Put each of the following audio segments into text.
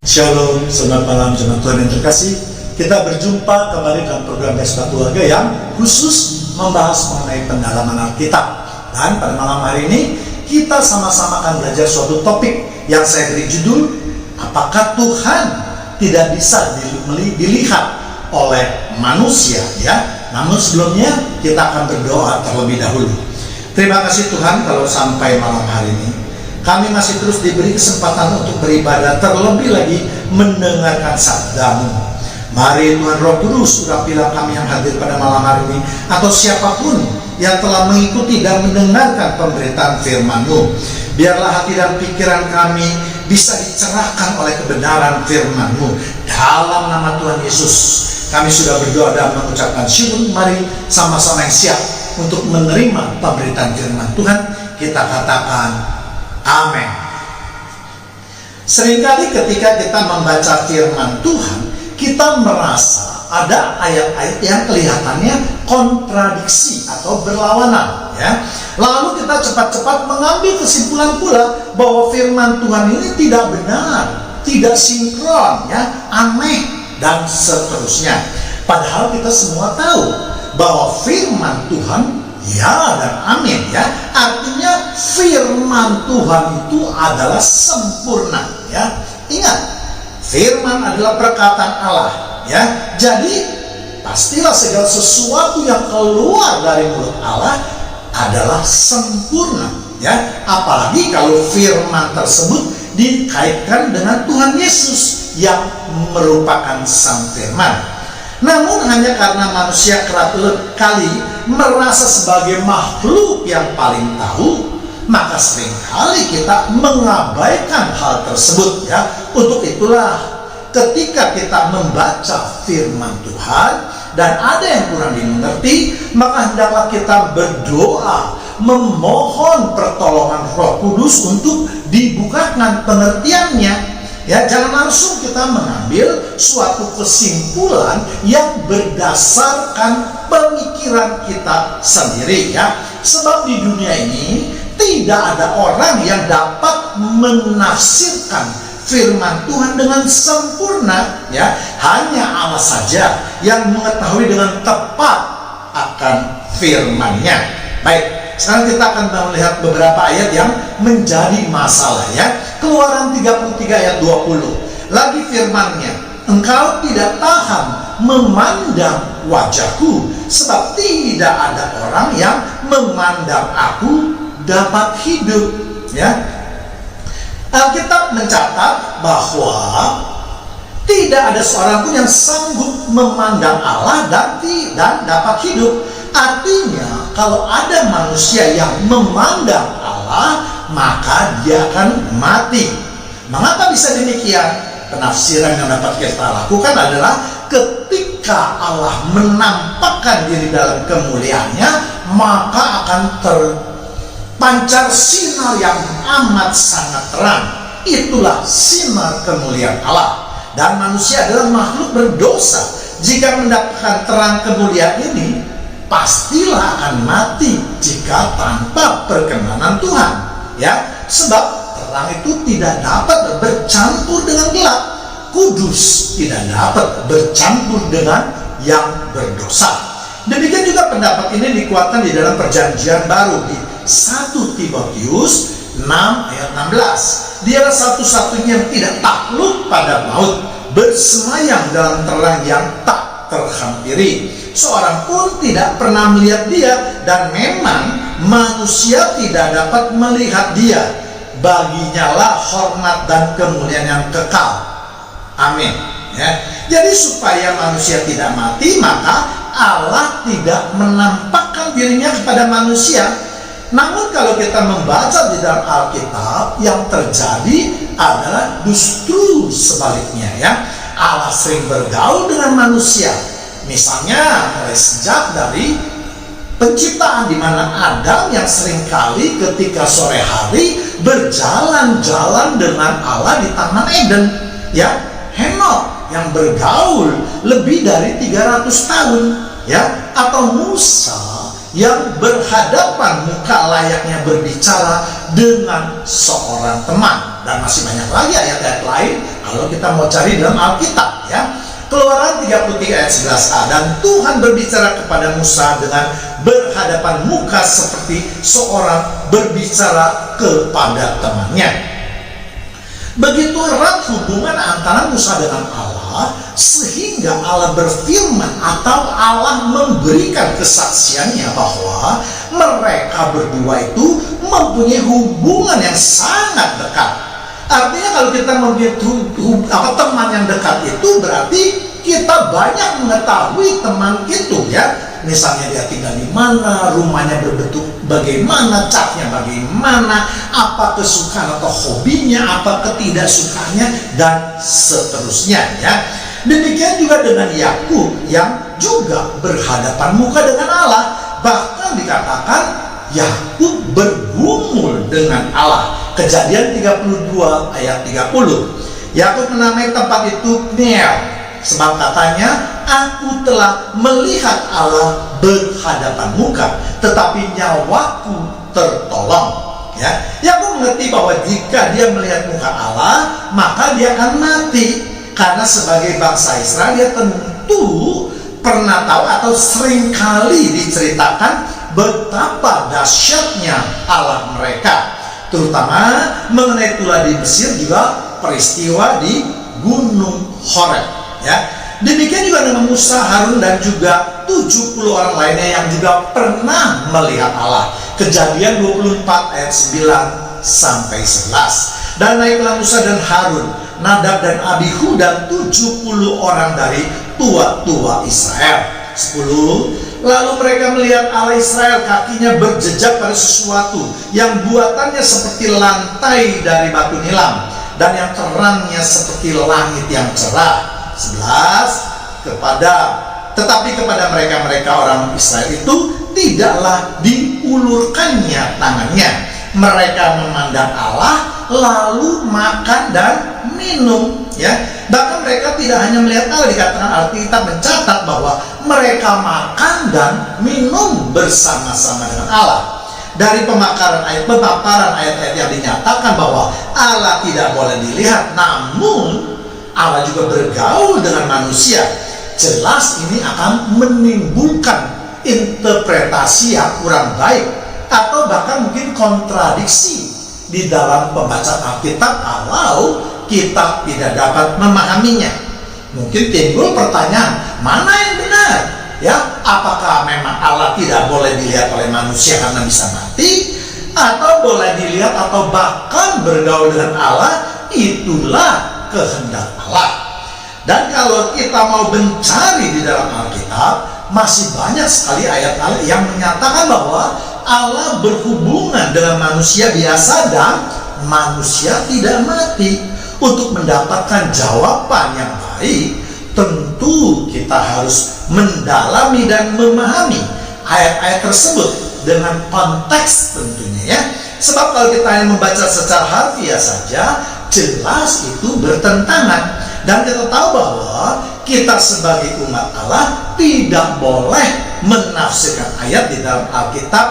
Shalom, selamat malam jemaat Tuhan yang terkasih. Kita berjumpa kembali dalam program Pesta Keluarga yang khusus membahas mengenai pendalaman Alkitab. Dan pada malam hari ini kita sama-sama akan belajar suatu topik yang saya beri judul, apakah Tuhan tidak bisa dilihat oleh manusia, ya? Namun sebelumnya kita akan berdoa terlebih dahulu. Terima kasih Tuhan kalau sampai malam hari ini kami masih terus diberi kesempatan untuk beribadah, terlebih lagi mendengarkan sabda-Mu. Mari Tuhan Roh Kudus urapilah kami yang hadir pada malam hari ini, atau siapapun yang telah mengikuti dan mendengarkan pemberitaan firman-Mu. Biarlah hati dan pikiran kami bisa dicerahkan oleh kebenaran firman-Mu. Dalam nama Tuhan Yesus kami sudah berdoa dan mengucapkan syukur. Mari sama-sama yang siap untuk menerima pemberitaan firman Tuhan. Kita katakan amin. Seringkali ketika kita membaca firman Tuhan, kita merasa ada ayat-ayat yang kelihatannya kontradiksi atau berlawanan, ya. Lalu kita cepat-cepat mengambil kesimpulan pula bahwa firman Tuhan ini tidak benar, tidak sinkron, ya, aneh dan seterusnya. Padahal kita semua tahu bahwa firman Tuhan ya dan amin, ya. Artinya firman Tuhan itu adalah sempurna, ya. Ingat, firman adalah perkataan Allah, ya. Jadi pastilah segala sesuatu yang keluar dari mulut Allah adalah sempurna, ya. Apalagi kalau firman tersebut dikaitkan dengan Tuhan Yesus yang merupakan sang firman. Namun hanya karena manusia kerap kali merasa sebagai makhluk yang paling tahu, maka seringkali kita mengabaikan hal tersebut, ya. Untuk itulah ketika kita membaca firman Tuhan dan ada yang kurang dimengerti, maka hendaklah kita berdoa memohon pertolongan Roh Kudus untuk dibukakan pengertiannya. Ya, jangan langsung kita mengambil suatu kesimpulan yang berdasarkan pemikiran kita sendiri, ya. Sebab di dunia ini tidak ada orang yang dapat menafsirkan firman Tuhan dengan sempurna, ya. Hanya Allah saja yang mengetahui dengan tepat akan firman-Nya. Baik, sekarang kita akan melihat beberapa ayat yang menjadi masalah, ya. Keluaran 33 ayat 20. Lagi firman-Nya, engkau tidak tahan memandang wajahku, sebab tidak ada orang yang memandang aku dapat hidup, ya. Alkitab mencatat bahwa tidak ada seorang pun yang sanggup memandang Allah dan dapat hidup. Artinya, kalau ada manusia yang memandang Allah, maka dia akan mati. Mengapa bisa demikian? Penafsiran yang dapat kita lakukan adalah ketika Allah menampakkan diri dalam kemuliaannya, maka akan terpancar sinar yang amat sangat terang. Itulah sinar kemuliaan Allah. Dan manusia adalah makhluk berdosa. Jika mendapatkan terang kemuliaan ini, pastilah akan mati jika tanpa perkenanan Tuhan, ya. Sebab terang itu tidak dapat bercampur dengan gelap, kudus tidak dapat bercampur dengan yang berdosa. Demikian juga pendapat ini dikuatkan di dalam perjanjian baru di 1 Timotius 6 ayat 16. Dialah satu-satunya yang tidak takluk pada maut, bersemayam dalam terang yang tak terhampiri. Seorang pun tidak pernah melihat dia, dan memang manusia tidak dapat melihat dia. Baginya lah hormat dan kemuliaan yang kekal. Amin, ya. Jadi supaya manusia tidak mati, maka Allah tidak menampakkan dirinya kepada manusia. Namun kalau kita membaca di dalam Alkitab, yang terjadi adalah justru sebaliknya, ya. Allah sering bergaul dengan manusia. Misalnya mulai sejak dari penciptaan, di mana Adam yang seringkali ketika sore hari berjalan-jalan dengan Allah di Taman Eden, ya. Henok yang bergaul lebih dari 300 tahun, ya. Atau Musa yang berhadapan muka layaknya berbicara dengan seorang teman. Dan masih banyak lagi ayat-ayat lain kalau kita mau cari dalam Alkitab ya. Keluaran 33 ayat 11a, dan Tuhan berbicara kepada Musa dengan berhadapan muka seperti seorang berbicara kepada temannya. Begitu erat hubungan antara Musa dengan Allah, sehingga Allah berfirman atau Allah memberikan kesaksiannya bahwa mereka berdua itu mempunyai hubungan yang sangat dekat. Artinya kalau kita mempunyai teman yang dekat itu berarti kita banyak mengetahui teman itu ya. Misalnya dia tinggal di mana, rumahnya berbentuk bagaimana, catnya bagaimana, apa kesukaan atau hobinya, apa ketidaksukaannya, dan seterusnya ya. Demikian juga dengan Yakub yang juga berhadapan muka dengan Allah. Bahkan dikatakan Yakub bergumul dengan Allah. Kejadian 32 ayat 30. Yakub menamai tempat itu Peniel, sebab katanya, aku telah melihat Allah berhadapan muka, tetapi nyawaku tertolong. Ya, Yakub mengerti bahwa jika dia melihat muka Allah, maka dia akan mati. Karena sebagai bangsa Israel, dia tentu pernah tahu atau seringkali diceritakan betapa dahsyatnya Allah mereka, terutama mengenai tulah di Mesir, juga peristiwa di Gunung Horeb ya. Demikian juga dengan Musa, Harun, dan juga 70 orang lainnya yang juga pernah melihat Allah. Kejadian 24 ayat 9 sampai 11. Dan naiklah Musa dan Harun, Nadab dan Abihu, dan 70 orang dari tua-tua Israel. 10. Lalu mereka melihat Allah Israel, kakinya berjejak pada sesuatu yang buatannya seperti lantai dari batu nilam, dan yang terangnya seperti langit yang cerah. 11. Tetapi kepada mereka orang Israel itu tidaklah diulurkannya tangannya. Mereka memandang Allah lalu makan dan minum ya. Bahkan mereka tidak hanya melihat Allah, dikatakan Alkitab mencatat bahwa mereka makan dan minum bersama-sama dengan Allah. Dari pemaparan ayat-ayat yang dinyatakan bahwa Allah tidak boleh dilihat, namun Allah juga bergaul dengan manusia. Jelas ini akan menimbulkan interpretasi yang kurang baik, atau bahkan mungkin kontradiksi di dalam pembacaan Alkitab kalau kita tidak dapat memahaminya. Mungkin timbul pertanyaan, mana yang benar? Ya, apakah memang Allah tidak boleh dilihat oleh manusia karena bisa mati, atau boleh dilihat atau bahkan bergaul dengan Allah, itulah kehendak Allah. Dan kalau kita mau mencari di dalam Alkitab, masih banyak sekali ayat-ayat yang menyatakan bahwa Allah berhubungan dengan manusia biasa dan manusia tidak mati. Untuk mendapatkan jawaban yang baik, tentu kita harus mendalami dan memahami ayat-ayat tersebut dengan konteks tentunya ya. Sebab kalau kita hanya membaca secara harfiah saja, jelas itu bertentangan. Dan kita tahu bahwa kita sebagai umat Allah tidak boleh menafsirkan ayat di dalam Alkitab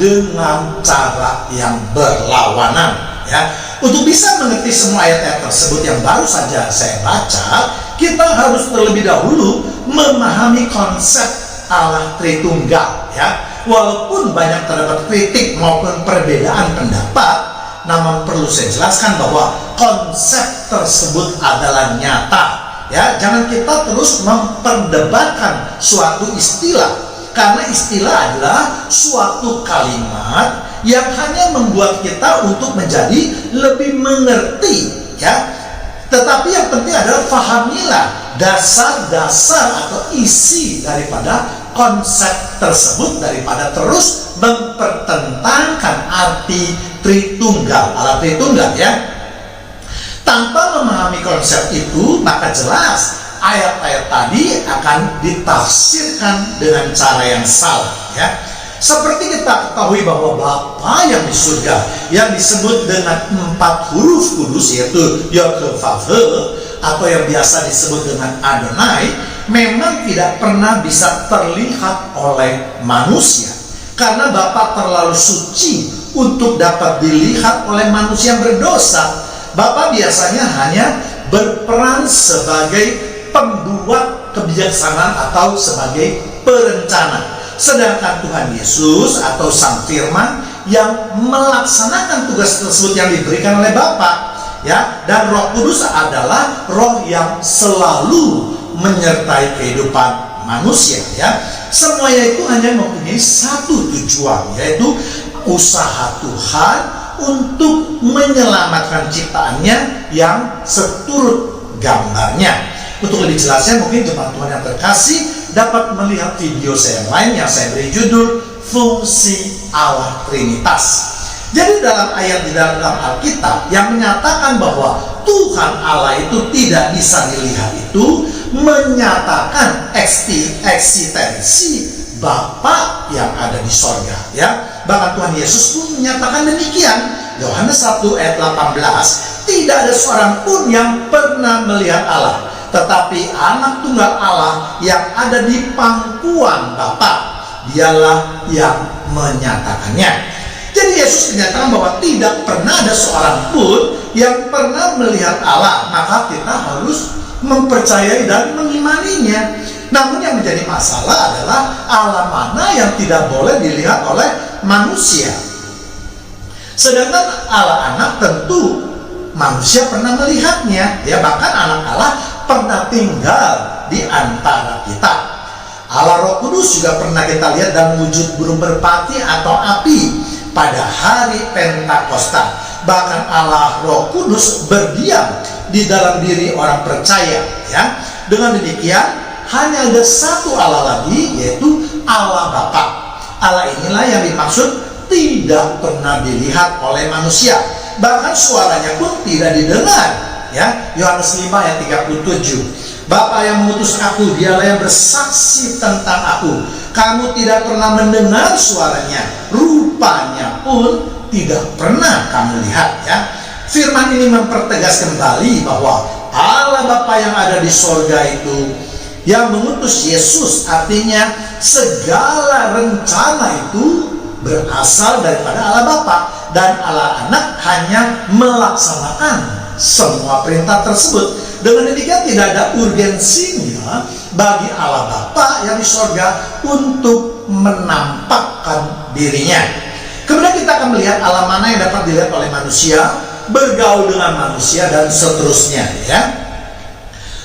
dengan cara yang berlawanan ya. Untuk bisa mengerti semua ayat-ayat tersebut yang baru saja saya baca, kita harus terlebih dahulu memahami konsep Allah Tritunggal ya. Walaupun banyak terdapat kritik maupun perbedaan pendapat, namun perlu saya jelaskan bahwa konsep tersebut adalah nyata ya. Jangan kita terus memperdebatkan suatu istilah, karena istilah adalah suatu kalimat yang hanya membuat kita untuk menjadi lebih mengerti ya. Tetapi yang penting adalah fahamilah dasar-dasar atau isi daripada konsep tersebut, daripada terus mempertentangkan arti Tritunggal, Allah Tritunggal ya. Tanpa memahami konsep itu, maka jelas ayat-ayat tadi akan ditafsirkan dengan cara yang salah ya. Seperti kita ketahui bahwa Bapa yang di surga yang disebut dengan 4 huruf kudus, yaitu Yod-Heh-Vav-Heh, atau yang biasa disebut dengan Adonai, memang tidak pernah bisa terlihat oleh manusia, karena Bapa terlalu suci untuk dapat dilihat oleh manusia yang berdosa. Bapa biasanya hanya berperan sebagai pembuat kebijaksanaan atau sebagai perencana. Sedangkan Tuhan Yesus atau Sang Firman yang melaksanakan tugas tersebut yang diberikan oleh Bapa, ya. Dan Roh Kudus adalah roh yang selalu menyertai kehidupan manusia, ya. Semuanya itu hanya mempunyai satu tujuan, yaitu usaha Tuhan untuk menyelamatkan ciptaannya yang seturut gambarnya. Untuk lebih jelasnya mungkin jemaat Tuhan yang terkasih dapat melihat video saya yang lain yang saya beri judul Fungsi Allah Trinitas. Jadi dalam ayat di dalam Alkitab yang menyatakan bahwa Tuhan Allah itu tidak bisa dilihat itu menyatakan eksistensi Bapa yang ada di sorga, ya. Bahkan Tuhan Yesus pun menyatakan demikian. Yohanes 1 ayat 18, tidak ada seorang pun yang pernah melihat Allah, tetapi anak tunggal Allah yang ada di pangkuan Bapa, dialah yang menyatakannya. Jadi Yesus menyatakan bahwa tidak pernah ada seorang pun yang pernah melihat Allah, maka kita harus mempercayai dan mengimaninya. Namun yang menjadi masalah adalah Allah mana yang tidak boleh dilihat oleh manusia. Sedangkan Allah anak tentu manusia pernah melihatnya, ya. Bahkan anak Allah pernah tinggal di antara kita. Allah Roh Kudus juga pernah kita lihat dalam wujud burung merpati atau api pada hari Pentakosta. Bahkan Allah Roh Kudus berdiam di dalam diri orang percaya, ya. Dengan demikian hanya ada satu Allah lagi, yaitu Allah Bapa. Allah inilah yang dimaksud tidak pernah dilihat oleh manusia, bahkan suaranya pun tidak didengar, ya. Yohanes 5 ayat 37. Bapa yang mengutus aku, dialah yang bersaksi tentang aku. Kamu tidak pernah mendengar suaranya, rupanya pun tidak pernah kamu lihat, ya. Firman ini mempertegas kembali bahwa Allah Bapa yang ada di sorga itu yang mengutus Yesus, artinya segala rencana itu berasal daripada Allah Bapa, dan Allah Anak hanya melaksanakan semua perintah tersebut. Dengan demikian tidak ada urgensinya bagi Allah Bapa yang di sorga untuk menampakkan dirinya. Kemudian kita akan melihat Allah mana yang dapat dilihat oleh manusia, bergaul dengan manusia, dan seterusnya, ya.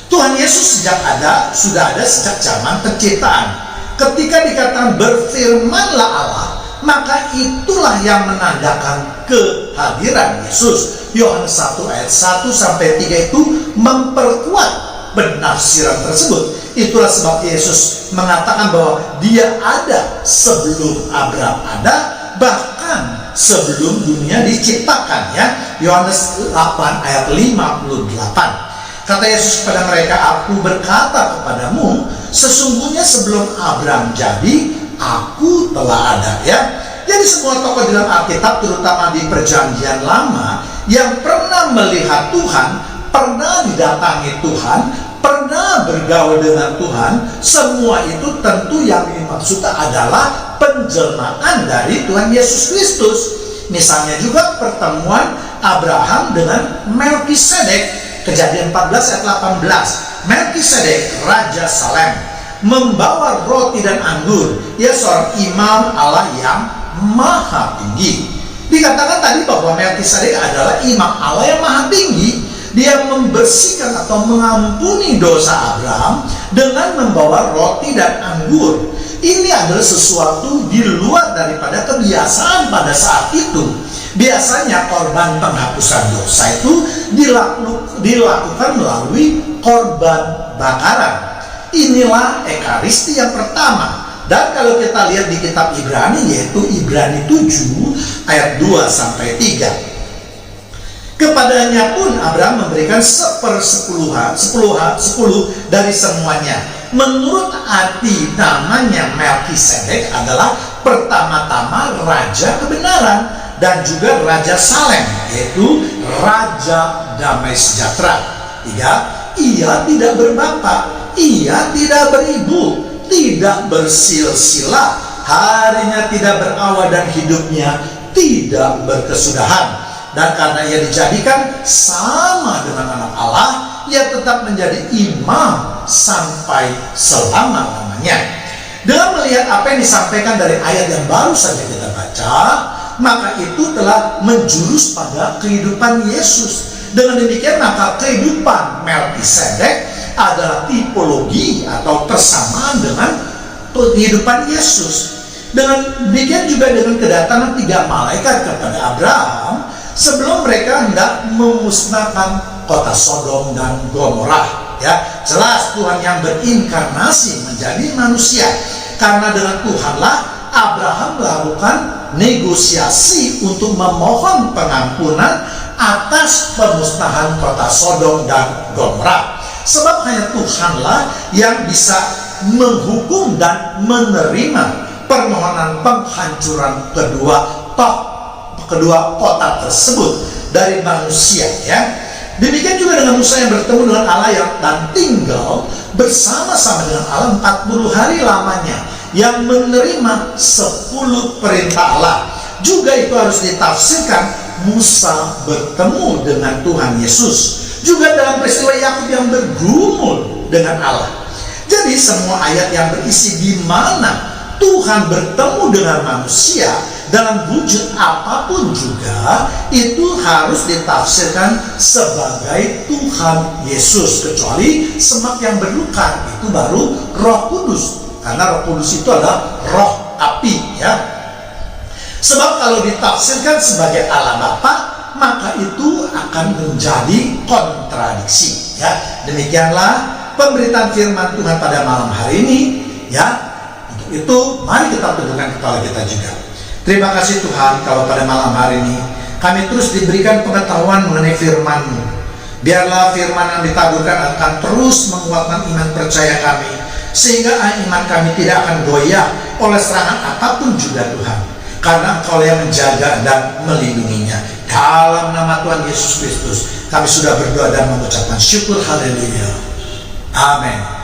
Tuhan Yesus sudah ada sejak zaman penciptaan. Ketika dikatakan berfirmanlah Allah, maka itulah yang menandakan kehadiran Yesus. Yohanes 1 ayat 1 sampai 3 itu memperkuat penafsiran tersebut. Itulah sebab Yesus mengatakan bahwa dia ada sebelum Abraham ada, bahkan sebelum dunia diciptakan, ya. Yohanes 8 ayat 58. Kata Yesus kepada mereka, aku berkata kepadamu, sesungguhnya sebelum Abraham jadi, aku telah ada, ya. Jadi semua tokoh di dalam Alkitab, terutama di Perjanjian Lama, yang pernah melihat Tuhan, pernah didatangi Tuhan, pernah bergaul dengan Tuhan, semua itu tentu yang dimaksud adalah penjelmaan dari Tuhan Yesus Kristus. Misalnya juga pertemuan Abraham dengan Melkisedek. Kejadian 14 ayat 18. Melkisedek, Raja Salem, membawa roti dan anggur. Ia seorang imam Allah yang maha tinggi. Dikatakan tadi bahwa Melkisedek adalah imam Allah yang maha tinggi. Dia membersihkan atau mengampuni dosa Abraham dengan membawa roti dan anggur. Ini adalah sesuatu di luar daripada kebiasaan pada saat itu. Biasanya korban penghapusan dosa itu dilakukan melalui korban bakaran. Inilah Ekaristi yang pertama. Dan kalau kita lihat di kitab Ibrani, yaitu Ibrani 7 ayat 2 sampai 3. Kepadanya pun Abraham memberikan 10 dari semuanya. Menurut arti namanya Melkisedek adalah pertama-tama Raja Kebenaran dan juga Raja Salem, yaitu Raja Damai Sejahtera. 3. Ia tidak berbapa, ia tidak beribu, tidak bersilsilah, harinya tidak berawal dan hidupnya tidak berkesudahan. Dan karena ia dijadikan sama dengan anak Allah, ia tetap menjadi imam sampai selama-lamanya. Dengan melihat apa yang disampaikan dari ayat yang baru saja kita baca, maka itu telah menjurus pada kehidupan Yesus. Dengan demikian maka kehidupan Melkisedek adalah tipologi atau persamaan dengan kehidupan Yesus. Dengan demikian juga dengan kedatangan 3 malaikat kepada Abraham sebelum mereka hendak memusnahkan kota Sodom dan Gomora. Ya, jelas Tuhan yang berinkarnasi menjadi manusia. Karena dengan Tuhanlah Abraham melakukan negosiasi untuk memohon pengampunan atas pemusnahan kota Sodom dan Gomora. Sebab hanya Tuhanlah yang bisa menghukum dan menerima permohonan penghancuran kedua kota tersebut dari manusia, ya. Demikian juga dengan Musa yang bertemu dengan Allah dan tinggal bersama-sama dengan Allah 40 hari lamanya, yang menerima 10 perintah Allah. Juga itu harus ditafsirkan Musa bertemu dengan Tuhan Yesus. Juga dalam peristiwa Yakub yang bergumul dengan Allah. Jadi semua ayat yang berisi di mana Tuhan bertemu dengan manusia dalam wujud apapun juga, itu harus ditafsirkan sebagai Tuhan Yesus, kecuali semak yang berluka, itu baru Roh Kudus, karena Roh Kudus itu adalah roh api, ya. Sebab kalau ditafsirkan sebagai Allah Bapa, maka itu akan menjadi kontradiksi, ya. Demikianlah pemberitaan firman Tuhan pada malam hari ini, ya. Untuk itu mari kita teguhkan kepala kita juga. Terima kasih Tuhan kalau pada malam hari ini kami terus diberikan pengetahuan mengenai firman-Mu. Biarlah firman yang ditaburkan akan terus menguatkan iman percaya kami, sehingga iman kami tidak akan goyah oleh serangan apapun juga Tuhan, karena Engkau yang menjaga dan melindunginya. Dalam nama Tuhan Yesus Kristus kami sudah berdoa dan mengucapkan syukur, haleluya, amin.